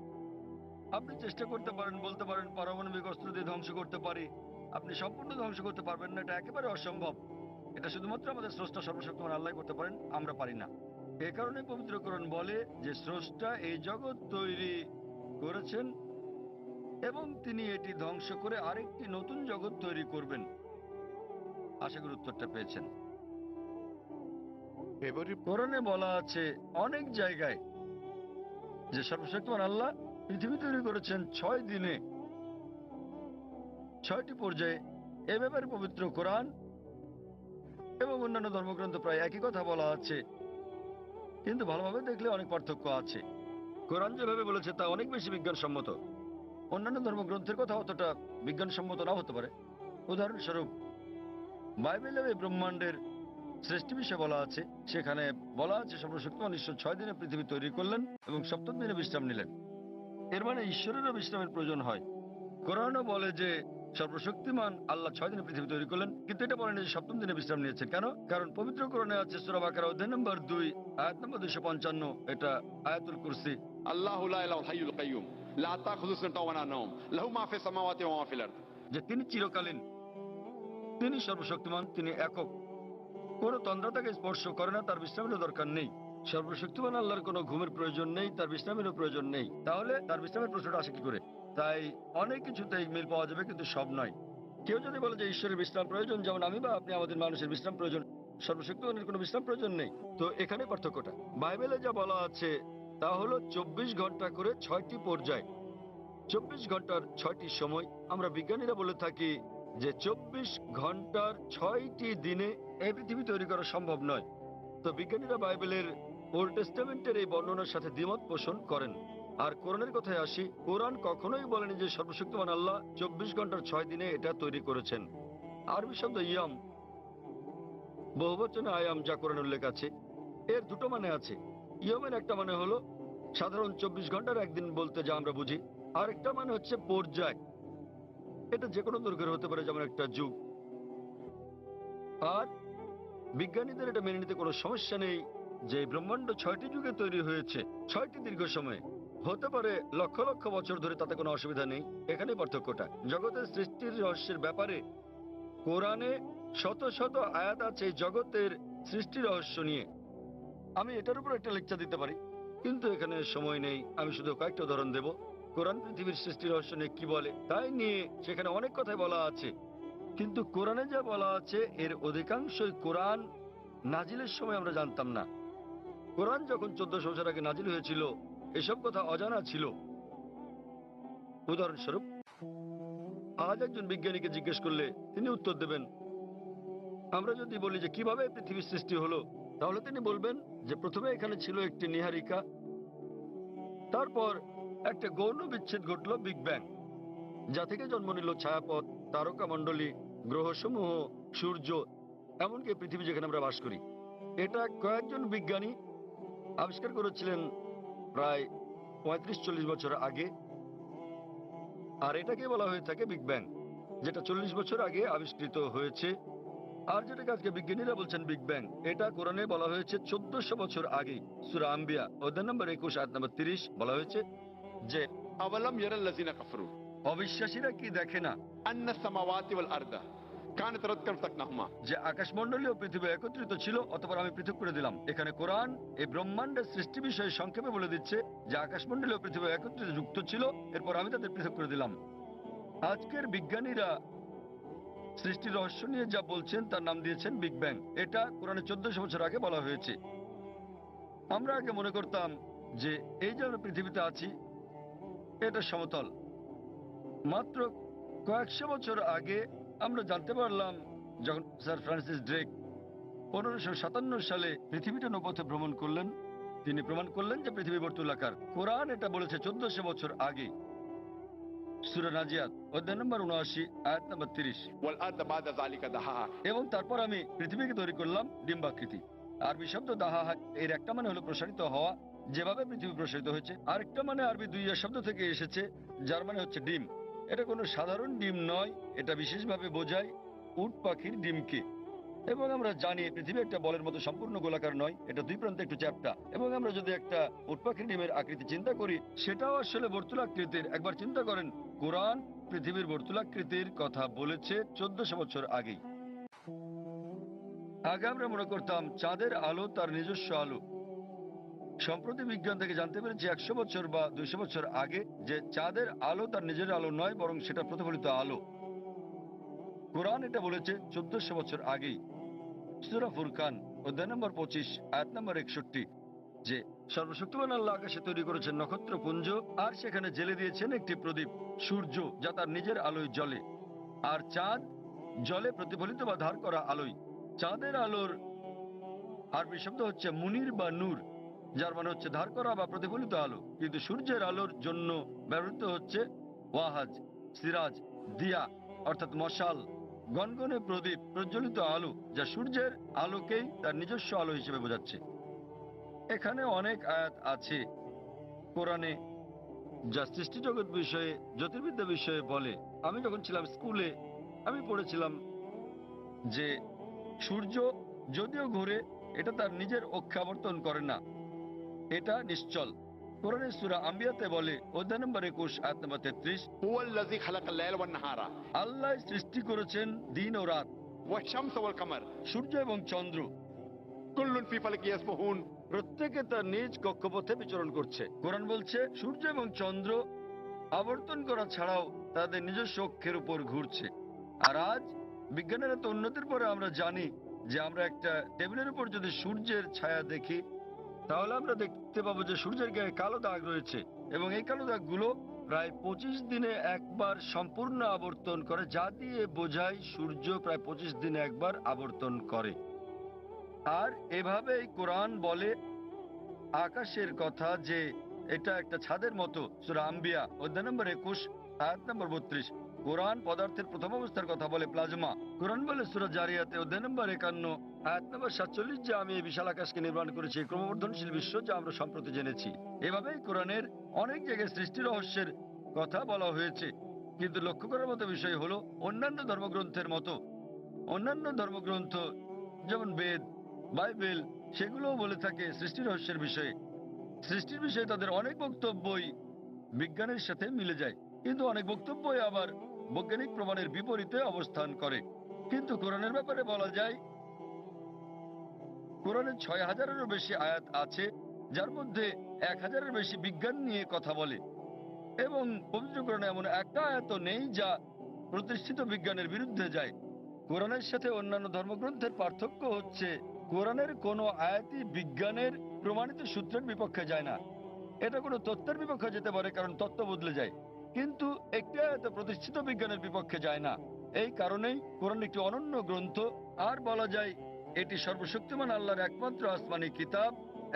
আপনি চেষ্টা করতে পারেন, বলতে পারেন পারমাণবিক অস্ত্র দিয়ে ধ্বংস করতে পারি। আপনি সম্পূর্ণ ধ্বংস করতে পারবেন না, এটা একেবারে অসম্ভব। এটা শুধুমাত্র আমাদের স্রষ্টা সর্বশক্তিমান আল্লাহ করতে পারেন, আমরা পারি না। এ কারণে পবিত্র কোরআন বলে যে স্রষ্টা এই জগৎ তৈরি করেছেন এবং তিনি এটি ধ্বংস করে আরেকটি নতুন জগৎ তৈরি করবেন। আশা করি উত্তরটা পেয়েছেন। এবারে কোরআনে বলা আছে অনেক জায়গায় যে সর্বশক্তিমান আল্লাহ পৃথিবী তৈরি করেছেন 6 দিনে, 6টি পর্যায়ে। এ ব্যাপারে পবিত্র কোরআন এবং অন্যান্য ধর্মগ্রন্থ প্রায় একই কথা বলা আছে, কিন্তু ভালোভাবে দেখলে অনেক পার্থক্য আছে। কোরআন যেভাবে বলেছে তা অনেক বেশি বিজ্ঞানসম্মত। অন্যান্য ধর্মগ্রন্থের কথা অতটা বিজ্ঞানসম্মত নাও হতে পারে। উদাহরণস্বরূপ বাইবেলে এই ব্রহ্মাণ্ডের সৃষ্টি বিষয়ে বলা আছে। সেখানে বলা আছে সর্বশক্তিমান ঈশ্বর 6 দিনে পৃথিবী তৈরি করলেন এবং 7ম দিনে বিশ্রাম নিলেন। এর মানে ঈশ্বরেরও বিশ্রামের প্রয়োজন হয়। কোরআনও বলে যে সর্বশক্তিমান আল্লাহ 6 দিনে পৃথিবী তৈরি করলেন, কিন্তু এটা বলেন যে 7ম দিনে বিশ্রাম নিয়েছেন। কেন? কারণ পবিত্র কোরআনে আছে সূরা বাকারা অধ্যায় নম্বর 2 আয়াত নম্বর 255, এটা আয়াতুল কুরসি। الله لا إله الحي القيوم لا تأخذه سنة ولا نوم له ما في السماوات وما في الأرض। যে তিনি চিরকালীন, তিনি সর্বশক্তিমান, তিনি একক, কোন তন্দ্রা তাকে স্পর্শ করে না, তার বিশ্রামের দরকার নেই। সর্বশক্তিমান আল্লাহর কোনো ঘুমের প্রয়োজন নেই, তার বিশ্রামেরও প্রয়োজন নেই, তাহলে তার বিশ্রামের প্রশ্নটা আসে কি করে? তাই অনেক কিছুতেই মিল পাওয়া যাবে, কিন্তু সব নয়। কেউ যদি বলে যে ঈশ্বরের বিশ্রাম প্রয়োজন, যেমন আমি বা আপনি আমাদের মানুষের বিশ্রাম প্রয়োজন, সর্বশক্তিমানের কোনো বিশ্রাম প্রয়োজন নেই। তো এখানে পার্থক্যটা বাইবেলে যা বলা আছে তা হলো 24 ঘন্টা করে 6টি পর্যায়, 24 ঘন্টার 6টি সময়। আমরা বিজ্ঞানীরা বলে থাকি যে 24 ঘন্টার 6টি দিনে এই পৃথিবী তৈরি করা সম্ভব নয়। তো বিজ্ঞানীরা বাইবেলের ওল্ড টেস্টামেন্টের এই বর্ণনার সাথে দ্বিমত পোষণ করেন। আর কোরআনের কথায় আসি, কোরআন কখনোই বলেনি যে সর্বশক্তিমান আল্লাহ 24 ঘন্টার 6 দিনে এটা তৈরি করেছেন। আরবি শব্দ ইয়াম, বহুবচনে আয়াম, যা কোরআন উল্লেখ আছে, এর দুটো মানে আছে। ইয়মের একটা মানে হলো সাধারণ 24 ঘন্টার একদিন বলতে যা আমরা বুঝি, আর একটা মানে হচ্ছে পর্যায়। এটা যে কোনো দৈর্ঘ্যের হতে পারে, যেমন একটা যুগ। আর বিজ্ঞানীদের এটা মেনে নিতে কোনো সমস্যা নেই যে ব্রহ্মাণ্ড 6টি যুগে তৈরি হয়েছে, 6টি দীর্ঘ সময়ে, হতে পারে লক্ষ লক্ষ বছর ধরে, তাতে কোনো অসুবিধা নেই। এখানে পার্থক্যটা জগতের সৃষ্টির রহস্যের ব্যাপারে কোরআনে শত শত আয়াত আছে এই জগতের সৃষ্টি রহস্য নিয়ে। আমি এটার উপর একটা লেকচার দিতে পারি, কিন্তু এখানে সময় নেই। আমি শুধু কয়েকটা উদাহরণ দেব। কোরআন পৃথিবীর সৃষ্টি রহস্য নিয়ে কি বলে তাই নিয়ে সেখানে অনেক কথাই বলা আছে, কিন্তু কোরআনে যা বলা আছে এর অধিকাংশই কোরআন নাজিলের সময় আমরা জানতাম না। কোরআন যখন 1400 বছর আগে নাজিল হয়েছিল, এসব কথা অজানা ছিল। উদাহরণস্বরূপ, আজ একজন বিজ্ঞানীকে জিজ্ঞেস করলে তিনি উত্তর দেবেন, আমরা যদি বলি যে কিভাবে পৃথিবীর সৃষ্টি হলো, তাহলে তিনি বলবেন যে প্রথমে এখানে ছিল একটি নীহারিকা, তারপর একটা গৌণ বিচ্ছেদ ঘটল, বিগ ব্যাং, যা থেকে জন্ম নিল ছায়াপথ, তারকা মণ্ডলী, গ্রহসমূহ, সূর্য, এমনকি পৃথিবী যেখানে আমরা বাস করি। এটা কয়েকজন বিজ্ঞানী আবিষ্কার করেছিলেন প্রায় 35-40 বছর আগে, আর এটাকে বলা হয়ে থাকে বিগ ব্যাং, যেটা 40 বছর আগে আবিষ্কৃত হয়েছে। আর যেটাকে আজকে বিজ্ঞানীরা বলছেন বিগ ব্যাং, এটা কোরআনে বলা হয়েছে 1400 বছর আগে। সূরা আম্বিয়া অধ্যায় নম্বর 21 আয়াত নম্বর 30 বলা হয়েছে যে أولم يرى الذين كفروا অবিশ্বাসীরা কি দেখে না أن السماوات والأرض كانت رتقا فسقناهما যে আকাশমণ্ডলী ও পৃথিবী একত্রিত ছিল, অতঃপর আমি পৃথক করে দিলাম। এখানে কোরআন এই ব্রহ্মাণ্ডের সৃষ্টি বিষয়ে সংক্ষেপে বলে দিচ্ছে যে আকাশমণ্ডলী ও পৃথিবী একত্রিত যুক্ত ছিল, এরপর আমি তাদের পৃথক করে দিলাম। আজকের বিজ্ঞানীরা সৃষ্টি রহস্য নিয়ে যা বলছেন তার নাম দিয়েছেন বিগ ব্যাং। এটা কোরআনে 1400 বছর আগে বলা হয়েছে। আমরা আগে মনে করতাম যে এই যে আমরা পৃথিবীতে আছি এটা সমতল। মাত্র কয়েকশো বছর আগে আমরা জানতে পারলাম, যখন স্যার ফ্রান্সিস ড্রেক 1557 সালে পৃথিবীটা নৌপথে ভ্রমণ করলেন, তিনি প্রমাণ করলেন যে পৃথিবী বর্তুলাকার। কোরআন এটা বলেছে 1400 বছর আগে। সূরা নাজিয়াত অধ্যায় নম্বর 79 আয়াত নম্বর 30। والأرض بعد ذلك دحاها এবং তারপর আমি পৃথিবীকে তৈরি করলাম ডিম্বাকৃতি। আরবি শব্দ দাহা, এর একটা মানে হলো প্রসারিত হওয়া, যেভাবে পৃথিবী প্রসারিত হয়েছে। আরেকটা মানে আরবি দুইয়া শব্দ থেকে এসেছে, যার মানে হচ্ছে ডিম। এটা কোনো সাধারণ ডিম নয়, এটা বিশেষভাবে বোঝায় উট পাখির ডিমকে। এবং আমরা জানি পৃথিবী একটা বলের মতো সম্পূর্ণ গোলাকার নয়, এটা দুই প্রান্তে একটু চ্যাপ্টা। এবং আমরা যদি একটা উট পাখির ডিমের আকৃতি চিন্তা করি, সেটাও আসলে বর্তুলাকৃতির। একবার চিন্তা করেন, কোরআন পৃথিবীর বর্তুলাকৃতির কথা বলেছে 1400 বছর আগেই। আগে আমরা মনে করতাম চাঁদের আলো তার নিজস্ব আলো। সম্প্রতি বিজ্ঞান থেকে জানতে পেরেছি 100 বছর বা 200 বছর আগে যে চাঁদের আলো তার নিজের আলো নয়, বরং সেটা প্রতিফলিত আলো। কোরআন এটা বলেছে 1400 বছর আগেই। সূরা ফুরকান অধ্যায় নম্বর 25 আয়াত নম্বর 61 যে সর্বশক্তিমান আল্লাহ আকাশে তৈরি করেছেন নক্ষত্রপুঞ্জ, আর সেখানে জেলে দিয়েছেন একটি প্রদীপ, সূর্য, যা তার নিজের আলোয় জ্বলে, আর চাঁদ জলে প্রতিফলিত বা ধার করা আলোয়। চাঁদের আলোর আরবি শব্দ হচ্ছে মুনির বা নূর, যার মানে হচ্ছে ধার করা বা প্রতিফলিত আলো। কিন্তু সূর্যের আলোর জন্য ব্যবহৃত হচ্ছে ওয়াহাজ, সিরাজ, দিয়া, অর্থাৎ মশাল, গনগনে প্রদীপ, প্রজ্বলিত আলো, যা সূর্যের আলোকেই তার নিজস্ব আলো হিসেবে বোঝাচ্ছে। এখানে অনেক আয়াত আছে কোরআনে যা সৃষ্টি জগৎ বিষয়ে, জ্যোতির্বিদ্যা বিষয়ে বলে। আমি যখন ছিলাম স্কুলে, আমি পড়েছিলাম যে সূর্য যদিও ঘুরে, এটা তার নিজের অক্ষে আবর্তন করে না, এটা নিশ্চল। কোরআনের সূরা আম্বিয়াতে বলে অধ্যায় নম্বর 21 আয়াত নম্বর 33, هو الذي خلق الليل والنهار আল্লাহ সৃষ্টি করেছেন দিন ও রাত, والشمس والقمر সূর্য এবং চন্দ্র। كل في فلك يسبحون প্রত্যেকে তার নিজ কক্ষপথে বিচরণ করছে। কোরআন বলছে সূর্য এবং চন্দ্র আবর্তন করা ছাড়াও তাদের নিজস্ব অক্ষের উপর ঘুরছে। আর আজ বিজ্ঞানের এত উন্নতির পরে আমরা জানি যে আমরা একটা টেবিলের উপর যদি সূর্যের ছায়া দেখি, তাহলে আমরা দেখতে পাবো যে সূর্যের গায়ে কালো দাগ রয়েছে, এবং এই কালো দাগগুলো প্রায় 25 দিনে একবার সম্পূর্ণ আবর্তন করে, যা দিয়ে বোঝায় সূর্য প্রায় 25 দিনে একবার আবর্তন করে। আর এভাবেই কোরআন বলে আকাশের কথা যে এটা একটা ছাদের মতো। সূরা আম্বিয়া অধ্যায় নম্বর 21 আয়াত নম্বর 32। কোরআন পদার্থের প্রথম অবস্থার কথা বলে প্লাজমা। কোরআন বলে সূরা জারিয়াতে অধ্যায় নম্বর 51 আয়াত নম্বর 47 যে আমি এই বিশাল আকাশকে নির্মাণ করেছি, ক্রমবর্ধনশীল বিশ্ব যা আমরা সম্প্রতি জেনেছি। এভাবেই কোরআনের অনেক জায়গায় সৃষ্টি রহস্যের কথা বলা হয়েছে। কিন্তু লক্ষ্য করার মতো বিষয় হলো অন্যান্য ধর্মগ্রন্থের মতো অন্যান্য ধর্মগ্রন্থ যেমন বেদ, বাইবেল, সেগুলোও বলে থাকে সৃষ্টি রহস্যের বিষয়ে। সৃষ্টির বিষয়ে তাদের অনেক বক্তব্যই বিজ্ঞানের সাথে মিলে যায়, কিন্তু অনেক বক্তব্যই আবার বৈজ্ঞানিক প্রমাণের বিপরীতে অবস্থান করে। কিন্তু কোরআনের ব্যাপারে বলা যায় কোরআনে 6000-এরও বেশি আয়াত আছে, যার মধ্যে 1000-এর বেশি বিজ্ঞান নিয়ে কথা বলে। এবং পবিত্র কোরআনে এমন একটা আয়াত নেই যা প্রতিষ্ঠিত বিজ্ঞানের বিরুদ্ধে যায়। কোরআনের সাথে অন্যান্য ধর্মগ্রন্থের পার্থক্য হচ্ছে কোরআনের কোনো আয়াতই বিজ্ঞানের প্রমাণিত সূত্রের বিপক্ষে যায় না। এটা কোনো তত্ত্বের বিপক্ষে যেতে পারে, কারণ তত্ত্ব বদলে যায়, কিন্তু একটি আয়াত প্রতিষ্ঠিত বিজ্ঞানের বিপক্ষে যায় না। এই কারণেই কোরআন একটি অনন্য গ্রন্থ। আর বলা যায় এটি সর্বশক্তিমান আল্লাহর একমাত্র আসমানি কিতাব,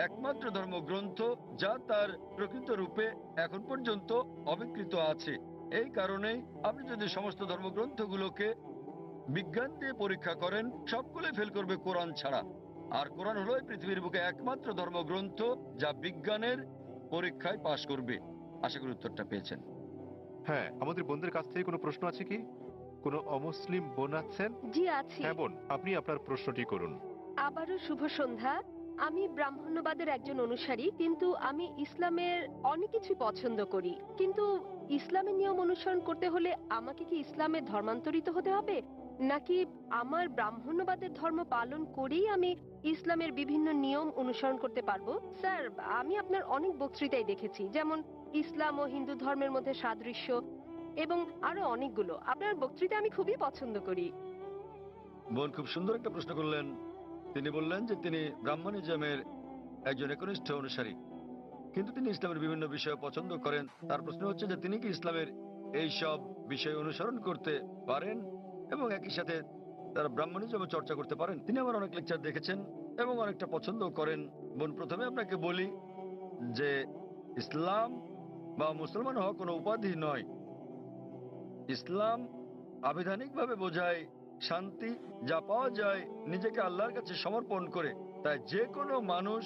একমাত্র ধর্মগ্রন্থ যা তার প্রকৃত রূপে এখন পর্যন্ত অবিকৃত আছে। এই কারণেই আপনি যদি সমস্ত ধর্মগ্রন্থগুলোকে বিজ্ঞান দিয়ে পরীক্ষা করেন, সবগুলোই ফেল করবে কোরআন ছাড়া। আর কোরআন হলো এই পৃথিবীর বুকে একমাত্র ধর্মগ্রন্থ যা বিজ্ঞানের পরীক্ষায় পাশ করবে। আশা করি উত্তরটা পেয়েছেন। হ্যাঁ, আমাদের বোনদের কাছ থেকে কোনো প্রশ্ন আছে কি? কোনো অমুসলিম বোন আছেন? জি আছে। হ্যাঁ বোন, আপনি আপনার প্রশ্নটি করুন। আবারও শুভ সন্ধ্যা। আমি ব্রাহ্মণ্যবাদের একজন অনুসারী, কিন্তু আমি ইসলামের অনেক কিছু পছন্দ করি। কিন্তু ইসলামের নিয়ম অনুসরণ করতে হলে আমাকে কি ইসলামে ধর্মান্তরিত হতে হবে, নাকি আমার ব্রাহ্মণ্যবাদের ধর্ম পালন করেই আমি ইসলামের বিভিন্ন নিয়ম অনুসরণ করতে পারবো? স্যার, আমি আপনার অনেক বক্তৃতাই দেখেছি, যেমন ইসলাম ও হিন্দু ধর্মের মধ্যে সাদৃশ্য এবং আরো অনেকগুলো। আপনার বক্তৃতা আমি খুবই পছন্দ করি। বোন খুব সুন্দর একটা প্রশ্ন করলেন। তিনি বললেন যে তিনি ব্রাহ্মণিজমের একজন একনিষ্ঠ অনুসারী, কিন্তু তিনি ইসলামের বিভিন্ন বিষয় পছন্দ করেন। তার প্রশ্ন হচ্ছে যে তিনি কি ইসলামের এই সব বিষয় অনুসরণ করতে পারেন এবং একই সাথে তারা ব্রাহ্মণিজম চর্চা করতে পারেন। তিনি আমার অনেক লেকচার দেখেছেন এবং অনেকটা পছন্দ করেন। বোন, প্রথমে আপনাকে বলি যে ইসলাম বা মুসলমান হওয়া কোনো উপাধি নয়। ইসলাম আবিধানিকভাবে বোঝায় শান্তি, যা পাওয়া যায় নিজেকে আল্লাহর কাছে সমর্পণ করে। তাই যে কোনো মানুষ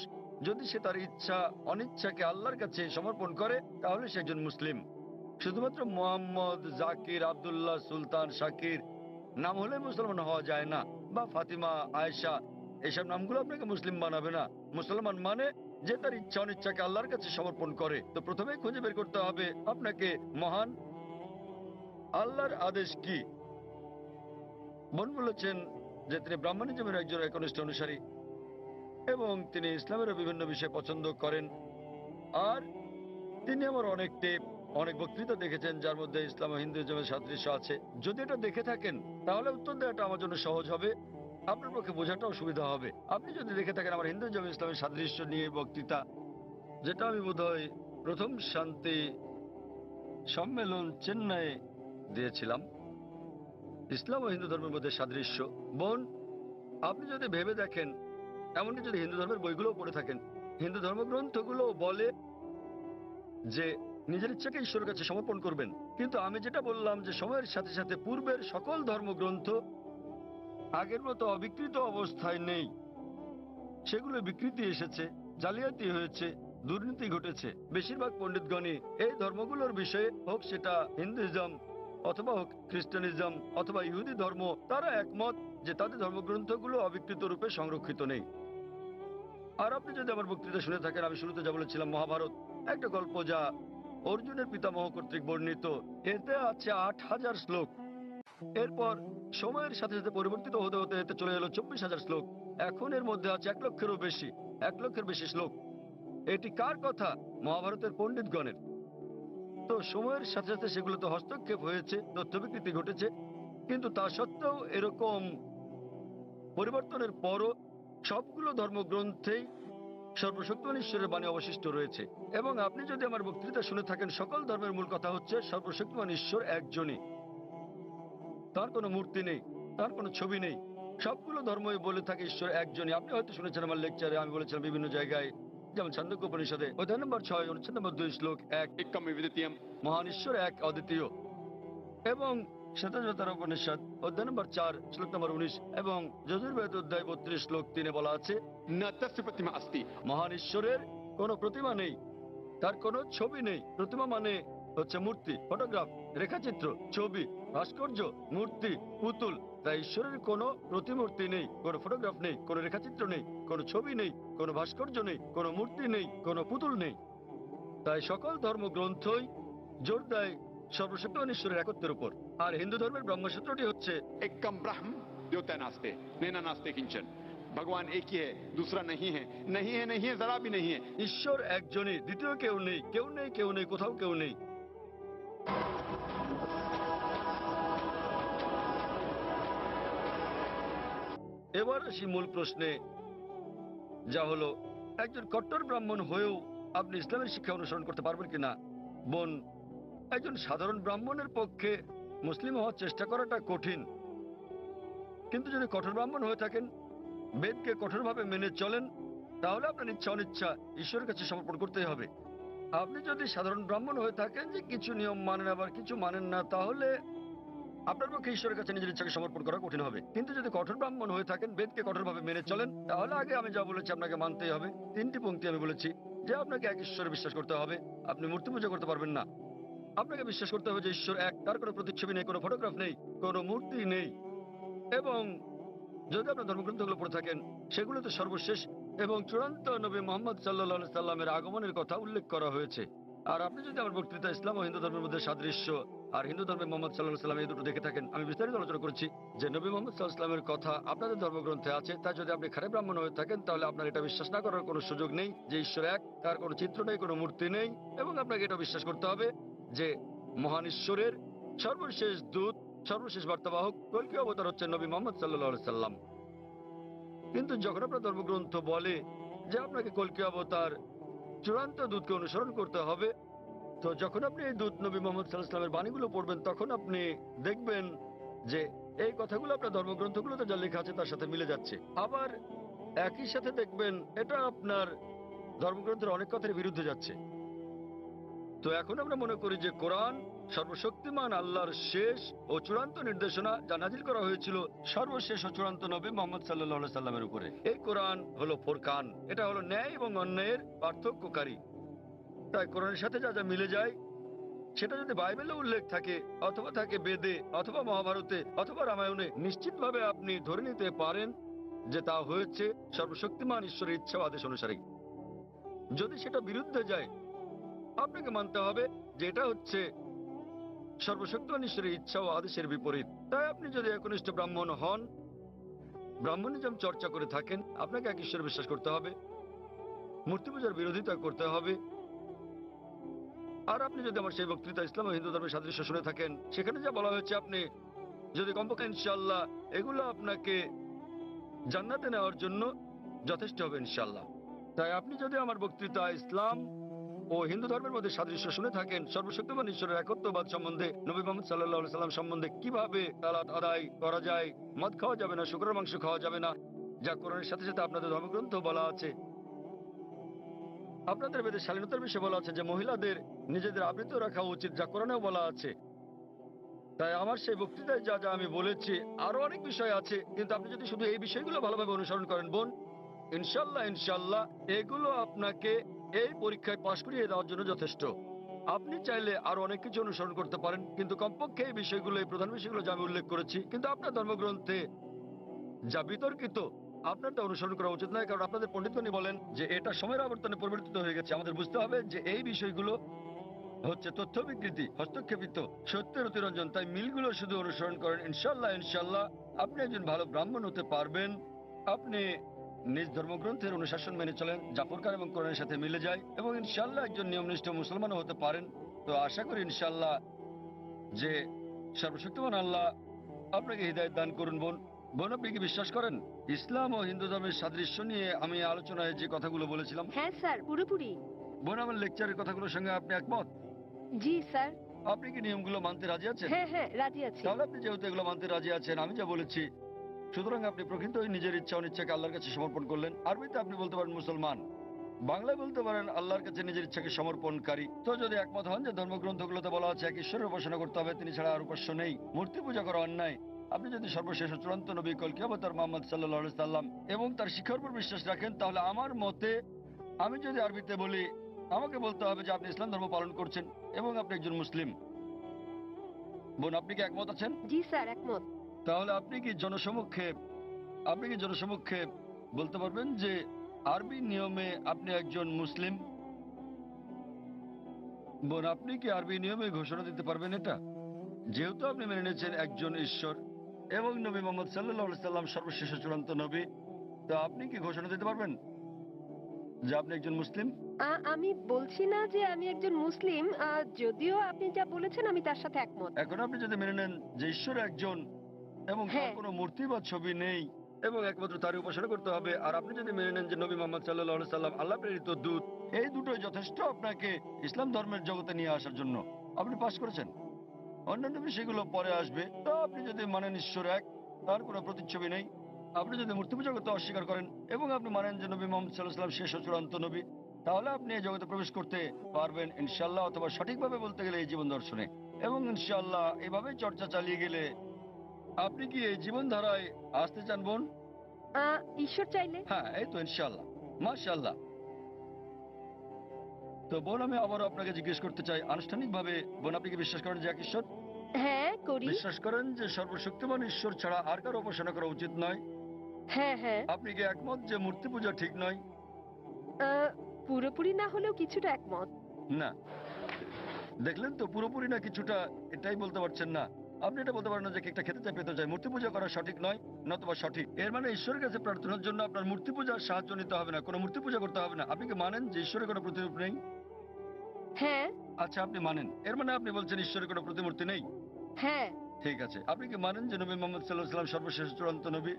যদি সে তার ইচ্ছা অনিচ্ছাকে আল্লাহর কাছে সমর্পণ করে, তাহলে সে একজন মুসলিম। শুধুমাত্র মোহাম্মদ, জাকির, আব্দুল্লাহ, সুলতান, শাকির নাম হলে মুসলমান হওয়া যায় না, বা ফাতিমা, আয়েশা, এইসব নামগুলো আপনাকে মুসলিম বানাবে না। মুসলমান মানে যে তার ইচ্ছা অনিচ্ছাকে আল্লাহর কাছে সমর্পণ করে। তো প্রথমেই খুঁজে বের করতে হবে আপনাকে মহান আল্লাহর আদেশ কি। বোন বলেছেন যে তিনি ব্রাহ্মণিজমের একজন একনিষ্ঠ অনুসারী এবং তিনি ইসলামেরও বিভিন্ন বিষয় পছন্দ করেন। আর তিনি আমার অনেক বক্তৃতা দেখেছেন, যার মধ্যে ইসলাম ও হিন্দুইজমের সাদৃশ্য আছে। যদি এটা দেখে থাকেন তাহলে উত্তর দেওয়াটা আমার জন্য সহজ হবে, আপনার পক্ষে বোঝাটাও সুবিধা হবে। আপনি যদি দেখে থাকেন আমার হিন্দুইজম ইসলামের সাদৃশ্য নিয়ে বক্তৃতা, যেটা আমি বোধহয় প্রথম শান্তি সম্মেলন চেন্নাই দিয়েছিলাম, ইসলাম ও হিন্দু ধর্মের মধ্যে সাদৃশ্য। বোন, আপনি যদি ভেবে দেখেন, এমনকি যদি হিন্দু ধর্মের বইগুলো পড়ে থাকেন, হিন্দু ধর্মগ্রন্থগুলো বলে যে নিজের ইচ্ছাকে ঈশ্বরের কাছে সমর্পণ করবেন। কিন্তু আমি যেটা বললাম যে সময়ের সাথে সাথে পূর্বের সকল ধর্মগ্রন্থ আগের মতো অবিকৃত অবস্থায় নেই। সেগুলো বিকৃতি এসেছে, জালিয়াতি হয়েছে, দুর্নীতি ঘটেছে। বেশিরভাগ পণ্ডিতগণই এই ধর্মগুলোর বিষয়ে, হোক সেটা হিন্দুইজম অথবা হোক খ্রিস্টানিজম অথবা ইহুদি ধর্ম, তারা একমত যে তাদের ধর্মগ্রন্থগুলো অবিকৃত রূপে সংরক্ষিত নেই। আর আপনি যদি আমার বক্তৃতা শুনে থাকেন, আমি শুরুতে যা বলেছিলাম, মহাভারত একটা গল্প যা অর্জুনের পিতামহ কর্তৃক বর্ণিত। এতে আছে 8000 শ্লোক। এরপর সময়ের সাথে সাথে পরিবর্তিত হতে হতে এতে চলে এলো 24,000 শ্লোক। এখন এর মধ্যে আছে 1 লক্ষেরও বেশি। 1,00,000-এর বেশি শ্লোক। এটি কার কথা? মহাভারতের পণ্ডিতগণের। তো সময়ের সাথে সাথে সেগুলোতে হস্তক্ষেপ হয়েছে, তথ্য বিকৃতি ঘটেছে, কিন্তু তা সত্ত্বেও এরকম পরিবর্তনের পরও সবগুলো ধর্মগ্রন্থেই সর্বশক্তিমান ঈশ্বরের বাণী অবশিষ্ট রয়েছে। এবং আপনি যদি আমার বক্তৃতা শুনে থাকেন, সকল ধর্মের মূল কথা হচ্ছে সর্বশক্তিমান ঈশ্বর একজনই, তার কোনো মূর্তি নেই, তার কোনো ছবি নেই। সবগুলো ধর্মই বলে থাকে ঈশ্বর একজনই। আপনি হয়তো শুনেছেন আমার লেকচারে, আমি বলেছিলাম বিভিন্ন জায়গায়, যেমন ছান্দোক্য উপনিষদে অধ্যায় নম্বর 6 অনুচ্ছেদ নম্বর 2 শ্লোক 1, एकम विद्वितीयम। মহান ঈশ্বর এক, অদ্বিতীয়। এবং শ্বেতাজ্যোতির উপনিষদ অধ্যায় নম্বর 4 শ্লোক নম্বর 19 এবং যজুর্বেদ অধ্যায় 32 শ্লোক 3 বলা আছে, न तस्य प्रतिमा अस्ति। মহান ঈশ্বরের কোনো প্রতিমা নেই, তার কোনো ছবি নেই। প্রতিমা মানে হচ্ছে মূর্তি, ফটোগ্রাফ, রেখাচিত্র, ছবি, ভাস্কর্য, মূর্তি, পুতুল। তাই ঈশ্বরের কোনো প্রতিমূর্তি নেই, কোনো ফটোগ্রাফ নেই, কোনো রেখাচিত্র নেই, কোনো ছবি নেই, কোনো ভাস্কর্য নেই, কোনো মূর্তি নেই, কোনো পুতুল নেই। তাই সকল ধর্মগ্রন্থই জোর দেয় সর্বশক্তিমান ঈশ্বরের একত্বের উপর। আর হিন্দু ধর্মের ব্রহ্মসূত্রটি হচ্ছে एकम ब्रह्म द्योतय नास्ते नैना नास्ते किंचन। भगवान एक ही है, दूसरा नहीं है, नहीं है, नहीं है, जरा भी नहीं है। ঈশ্বর একজনই, দ্বিতীয় কেউ নেই, কেউ নেই, কেউ নেই, কোথাও কেউ নেই। এবার আসি মূল প্রশ্নে, যা হলো একজন কট্টর ব্রাহ্মণ হয়েও আপনি ইসলামের শিক্ষা অনুসরণ করতে পারবেন কিনা। বোন, একজন সাধারণ ব্রাহ্মণের পক্ষে মুসলিম হওয়ার চেষ্টা করাটা কঠিন, কিন্তু যদি কঠোর ব্রাহ্মণ হয়ে থাকেন, বেদকে কঠোরভাবে মেনে চলেন, তাহলে আপনার ইচ্ছা অনিচ্ছা ঈশ্বরের কাছে সমর্পণ করতেই হবে। আপনি যদি সাধারণ ব্রাহ্মণ হয়ে থাকেন যে কিছু নিয়ম মানেন আবার কিছু মানেন না, তাহলে আপনার পক্ষে ঈশ্বরের কাছে নিজের ইচ্ছাকে সমর্পণ করা কঠিন হবে। কিন্তু যদি কঠোর ব্রাহ্মণ হয়ে থাকেন, বেদকে কঠোরভাবে মেনে চলেন, তাহলে আগে আমি যা বলেছি আপনাকে মানতেই হবে। 3টি পংক্তি আমি বলেছি যে আপনাকে এক ঈশ্বরে বিশ্বাস করতে হবে, আপনি মূর্তি পূজা করতে পারবেন না। আপনাকে বিশ্বাস করতে হবে যে ঈশ্বর এক, তার কোনো প্রতিচ্ছবি নেই, কোনো ফটোগ্রাফ নেই, কোনো মূর্তি নেই। এবং যদি আপনার ধর্মগ্রন্থগুলো পড়ে থাকেন, সেগুলোতে সর্বশেষ এবং চূড়ান্ত নবী মোহাম্মদ সাল্লাল্লাহু সাল্লামের আগমনের কথা উল্লেখ করা হয়েছে। আর আপনি যদি আমার বক্তৃতা ইসলাম ও হিন্দু ধর্মের মধ্যে সাদৃশ্য আর হিন্দু ধর্মে মোহাম্মদ সাল্লাল্লাহু সাল্লাম এই দুটো দেখে থাকেন, আমি বিস্তারিত আলোচনা করেছি যে নবী মোহাম্মদ সাল্লাল্লাহু সাল্লামের কথা আপনাদের ধর্মগ্রন্থে আছে। তাই যদি আপনি খারাপ ব্রাহ্মণ হয়ে থাকেন, তাহলে আপনার এটা বিশ্বাস না করার কোনো সুযোগ নেই যে ঈশ্বর এক, তার কোনো চিত্র নেই, কোনো মূর্তি নেই। এবং আপনাকে এটা বিশ্বাস করতে হবে যে মহান ঈশ্বরের সর্বশেষ দূত, সর্বশেষ বার্তাবাহক, কল্কি অবতার হচ্ছে নবী মোহাম্মদ সাল্লাল্লাহু সাল্লাম। কিন্তু যখন আপনার ধর্মগ্রন্থ বলে যে আপনাকে কল্কি অবতার চূড়ান্ত দূতকে অনুসরণ করতে হবে, তো যখন আপনি এই দূত নবী মোহাম্মদ সাল্লাল্লাহু আলাইহি ওয়াসাল্লামের বাণীগুলো পড়বেন, তখন আপনি দেখবেন যে এই কথাগুলো আপনার ধর্মগ্রন্থগুলোতে যা লেখা আছে তার সাথে মিলে যাচ্ছে। আবার একই সাথে দেখবেন এটা আপনার ধর্মগ্রন্থের অনেক কথার বিরুদ্ধে যাচ্ছে। তো এখন আমরা মনে করি যে কোরআন সর্বশক্তিমান আল্লাহর শেষ ও চূড়ান্ত নির্দেশনা, যা নাজিল করা হয়েছিল সর্বশেষ ও চূড়ান্ত নবী মোহাম্মদ সাল্লাল্লাহু আলাইহি সাল্লামের উপরে। এই কোরআন হলো ফোরকান, এটা হলো ন্যায় এবং অন্যায়ের পার্থক্যকারী। তাই কোরআনের সাথে যা যা মিলে যায়, সেটা যদি বাইবেলে উল্লেখ থাকে, অথবা থাকে বেদে, অথবা মহাভারতে, অথবা রামায়ণে, নিশ্চিতভাবে আপনি ধরে নিতে পারেন যে তা হয়েছে সর্বশক্তিমান ঈশ্বরের ইচ্ছা ও আদেশ অনুসারে। যদি সেটা বিরুদ্ধে যায়, আপনাকে মানতে হবে যে এটা হচ্ছে সর্বশক্তিমান ঈশ্বরের ইচ্ছা ও আদেশের বিপরীত। তাই আপনি যদি একনিষ্ঠ ব্রাহ্মণ হন, ব্রাহ্মণিজম চর্চা করে থাকেন, আপনাকে এক ঈশ্বরে বিশ্বাস করতে হবে, মূর্তি পূজার বিরোধিতা করতে হবে। আর আপনি যদি আমার সেই বক্তৃতা ইসলাম ও হিন্দু ধর্মের সাদৃশ্য শুনে থাকেন, সেখানে যা বলা হয়েছে, আপনি যদি কমপক্ষে ইনশাআল্লাহ এগুলো আপনাকে জান্নাতে নেওয়ার জন্য যথেষ্ট হবে ইনশাআল্লাহ। তাই আপনি যদি আমার বক্তৃতা ইসলাম ও হিন্দু ধর্মের মধ্যে সাদৃশ্য শুনে থাকেন, সর্বশক্তিমান ঈশ্বরের একত্ববাদ সম্বন্ধে, নবী মোহাম্মদ সাল্লাল্লাহু আলাইহি সাল্লাম সম্বন্ধে, কিভাবে সালাত আদায় করা যায়, মদ খাওয়া যাবে না, শুকরের মাংস খাওয়া যাবে না, যা কোরআনের সাথে সাথে আপনাদের ধর্মগ্রন্থ বলা আছে, আপনাদের বেদে শালীনতার বিষয়ে বলা আছে যে মহিলাদের নিজেদের আবৃত রাখা উচিত, যা কোরআনেও বলা আছে। তাই আমার সেই বক্তৃতায় যা যা আমি বলেছি, আরো অনেক বিষয় আছে, কিন্তু আপনি যদি শুধু এই বিষয়গুলো ভালোভাবে অনুসরণ করেন বোন, ইনশাল্লাহ ইনশাল্লাহ এগুলো আপনাকে এই পরীক্ষায় পাশ করিয়ে দেওয়ার জন্য যথেষ্ট। আপনি চাইলে আরো অনেক কিছু অনুসরণ করতে পারেন, কিন্তু কমপক্ষে এই বিষয়গুলো, এই প্রধান বিষয়গুলো যা আমি উল্লেখ করেছি, কিন্তু আপনার ধর্মগ্রন্থে যা বিতর্কিত, আপনার তা অনুসরণ করা উচিত নয়। কারণ আপনাদের পণ্ডিতগণই বলেন যে এটা সময়ের আবর্তনে পরিবর্তিত হয়ে গেছে। আমাদের বুঝতে হবে যে এই বিষয়গুলো হচ্ছে তথ্য বিকৃতি, হস্তক্ষেপিত, সত্যের অতিরঞ্জন। তাই মিলগুলো শুধু অনুসরণ করেন, ইনশাল্লাহ ইনশাল্লাহ আপনি একজন ভালো ব্রাহ্মণ হতে পারবেন। আপনি নিজ ধর্মগ্রন্থের অনুশাসন মেনে চলেন, যা ফুরকান এবং কোরআনের সাথে মিলে যায়, এবং ইনশাআল্লাহ একজন নিয়মনিষ্ঠ মুসলমানও হতে পারেন। তো আশা করি ইনশাআল্লাহ যে সর্বশক্তিমান আল্লাহ আপনাকে হৃদায়ত দান করুন। বোন, বোন আপনি কি বিশ্বাস করেন ইসলাম ও হিন্দু ধর্মের সাদৃশ্য নিয়ে আমি আলোচনায় যে কথাগুলো বলেছিলাম? হ্যাঁ স্যার, পুরোপুরি। বোন, আমার লেকচারের কথাগুলোর সঙ্গে আপনি একমত? জি স্যার। আপনি কি নিয়মগুলো মানতে রাজি আছেন? হ্যাঁ হ্যাঁ, রাজি আছি। তাহলে আপনি যেহেতু এগুলো মানতে রাজি আছেন, আমি যা বলেছি, সুতরাং আপনি প্রকৃতই নিজের ইচ্ছা অনিচ্ছাকে আল্লাহর কাছে সমর্পণ করলেন। আরবিতে আপনি বলতে পারেন মুসলমান, বাংলায় বলতে পারেন আল্লাহর কাছে নিজের ইচ্ছাকে সমর্পণকারী। তো যদি একমত হন যে ধর্মগ্রন্থগুলোতে বলা আছে এক ঈশ্বরের উপাসনা করতে হবে, তিনি ছাড়া আর উপাস্য নেই, মূর্তি পূজা করা অন্যায়, আপনি যদি সর্বশেষ ও চূড়ান্ত নবী কলকি অবতার মুহাম্মদ সাল্লাল্লাহু আলাইহি সাল্লাম এবং তার শিক্ষার উপর বিশ্বাস রাখেন, তাহলে আমার মতে আমি যদি আরবিতে বলি, আমাকে বলতে হবে যে আপনি ইসলাম ধর্ম পালন করছেন এবং আপনি একজন মুসলিম। বোন, আপনি কি একমত আছেন? জি স্যার, একমত। তাহলে আপনি কি জনসমক্ষে বলতে পারবেন যে আরবি নিয়মে আপনি একজন মুসলিম? বোন, আপনি কি আরবি নিয়মে ঘোষণা দিতে পারবেন এটা? যেহেতু আপনি মেনে নিয়েছেন একজন ঈশ্বর এবং নবী মুহাম্মদ সাল্লাল্লাহু আলাইহি সাল্লাম সর্বশেষ ও চূড়ান্ত নবী, তো আপনি কি ঘোষণা দিতে পারবেন যে আপনি একজন মুসলিম? আমি বলছি না যে আমি একজন মুসলিম, যদিও আপনি যা বলেছেন আমি তার সাথে একমত। এখন আপনি যদি মেনে নেন যে ঈশ্বর একজন এবং তার হ্যাঁ। কোনো মূর্তি বা ছবি নেই এবং একমাত্র তারই উপাসনা করতে হবে, আর আপনি যদি মেনে নেন যে নবী মুহাম্মদ সাল্লাল্লাহু আলাইহি সাল্লাম আল্লাহ প্রেরিত দূত, এই দুটোই যথেষ্ট আপনাকে ইসলাম ধর্মের জগতে নিয়ে আসার জন্য। আপনি পাশ করেছেন, অন্যান্য বিষয়গুলো পরে আসবে। তো আপনি যদি মানেন ঈশ্বর এক, তার কোনো প্রতিচ্ছবি নেই, আপনি যদি মূর্তি পূজা করতে অস্বীকার করেন এবং আপনি মানেন যে নবী মুহাম্মদ সাল্লাল্লাহু আলাইহি সাল্লাম শেষ ও চূড়ান্ত নবী, তাহলে আপনি এই জগতে প্রবেশ করতে পারবেন ইনশাআল্লাহ, অথবা সঠিকভাবে বলতে গেলে এই জীবন দর্শনে। এবং ইনশাআল্লাহ এভাবেই চর্চা চালিয়ে গেলে আপনি কি এই জীবনধারায় আসতে চান বোন? ঈশ্বর চাইলে। হ্যাঁ, এই তো ইনশাআল্লাহ, মাশাআল্লাহ। তো বোন, আমি আবারও আপনাকে জিজ্ঞেস করতে চাই আনুষ্ঠানিকভাবে, বোন আপনি কি বিশ্বাস করেন যে এক ঈশ্বর? হ্যাঁ, করি। বিশ্বাস করেন যে সর্বশক্তিমান ঈশ্বর ছাড়া আর কারো উপাসনা করা উচিত নয়? হ্যাঁ হ্যাঁ। আপনি কি একমত যে মূর্তি পূজা ঠিক নয়? পুরোপুরি না হলেও কিছুটা একমত। না, দেখলেন তো, পুরোপুরি না কিছুটা, এটাই বলতে পারছেন না। আপনি এটা বলতে পারেন না যে কেকটা খেতে চাই পেতে চাই, মূর্তি পূজা করা সঠিক নয়, নতুবা সঠিক। এর মানে ঈশ্বরের কাছে প্রার্থনার জন্য আপনার মূর্তি পূজার সাহায্য নিতে হবে না, কোনো মূর্তি পূজা করতে হবে না। আপনি কি মানেন যে ঈশ্বরের কোনো প্রতিরূপ নেই? হ্যাঁ আচ্ছা, আপনি মানেন, এর মানে আপনি বলছেন ঈশ্বরের কোনো প্রতিমূর্তি নেই। হ্যাঁ। ঠিক আছে, আপনি কি মানেন যে নবী মুহাম্মদ সাল্লাল্লাহু আলাইহি সাল্লাম সর্বশেষ চূড়ান্ত নবী?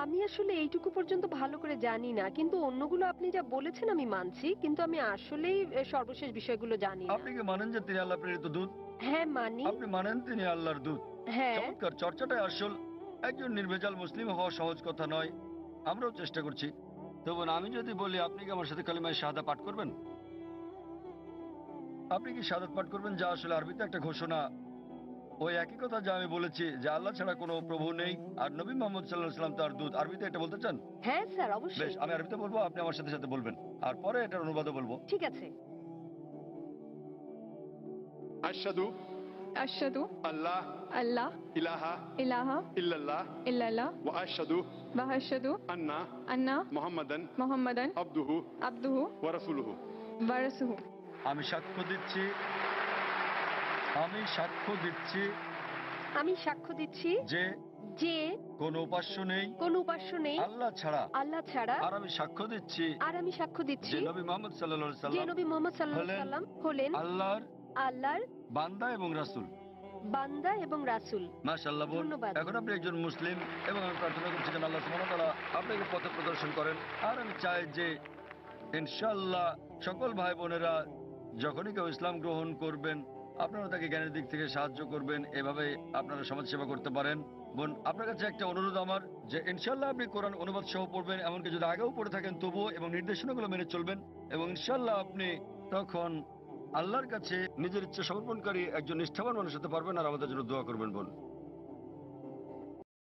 আমি আসলে এইটুকু পর্যন্ত ভালো করে জানি না, কিন্তু অন্যগুলো আপনি যা বলেছেন আমি মানছি, কিন্তু আমি আসলেই সর্বশেষ বিষয়গুলো জানি না। আপনি কি মানেন যে তিনি আল্লাহ প্রেরিত দূত? হ্যাঁ মানি। আপনি মানেন তিনি আল্লাহর দূত? হ্যাঁ। চমৎকার, চর্চাটাই আসল। একজন নির্ভেজাল মুসলিম হওয়া সহজ কথা নয়, আমরাও চেষ্টা করছি। তো বোন, আমি যদি বলি আপনি কি আমার সাথে কালিমায়ে শাহাদা পাঠ করবেন? আপনি কি শাহাদাত পাঠ করবেন, যা আসলে আরবিতে একটা ঘোষণা, ওই একই কথা যা আমি বলেছি যে আল্লাহ ছাড়া কোনো প্রভু নেই আর নবী মুহাম্মদ সাল্লাল্লাহু আলাইহি সাল্লাম তার দূত। আরবিতে এটা বলতে চান? হ্যাঁ স্যার, বেশ, অবশ্যই। আমি আরবিতে বলবো, আপনি আমার সাথে সাথে বলবেন, আর পরে এটার অনুবাদও বলবো। ঠিক আছে। अशहदु अशहदु अल्लाह अल्लाह इलाहा इलाहा इल्लल्लाह इल्लल्लाह व अशहदु व अशहदु अन्ना अन्ना मुहम्मदन मुहम्मदन अब्दुहु अब्दुहु व रसूलुहु। व रसूलुहु। আমি সাক্ষ্য দিচ্ছি আমি সাক্ষ্য দিচ্ছি যে যে কোনো উপাস্য নেই কোনো উপাস্য নেই আল্লাহ ছাড়া, আল্লাহ ছাড়া, আর আমি সাক্ষ্য দিচ্ছি আর আমি সাক্ষ্য দিচ্ছি যে নবী মুহাম্মদ সাল্লাল্লাহু আলাইহি যে সাল্লাম নবী মুহাম্মদ সাল্লাল্লাহু আলাইহি সাল্লাম হলেন আল্লাহর আল্লাহর বান্দা এবং রাসূল। বান্দা এবং রাসূল। মাশাআল্লাহ বোন, ধন্যবাদ। এখন আপনি একজন মুসলিম এবং আমি প্রার্থনা করছি যেন আল্লাহ সুবহানাহু ওয়া তাআলা আপনাকে পথ প্রদর্শন করেন। আর আমি চাই যে ইনশাআল্লাহ সকল ভাই বোনেরা যখনই কেউ ইসলাম গ্রহণ করবেন, আপনারা তাকে জ্ঞানের দিক থেকে সাহায্য করবেন, এভাবে আপনারা সমাজ সেবা করতে পারেন। বোন, আপনার কাছে একটা অনুরোধ আমার, যে ইনশাআল্লাহ আপনি কোরআন অনুবাদ সহ পড়বেন, এমনকি যদি আগেও পড়ে থাকেন তবুও, এবং নির্দেশনাগুলো মেনে চলবেন, এবং ইনশাআল্লাহ আপনি তখন আল্লাহর কাছে নিজের ইচ্ছা সমর্পণকারী একজন নিষ্ঠাবান মানুষ হতে পারবেন, আর আমাদের জন্য দোয়া করবেন বোন।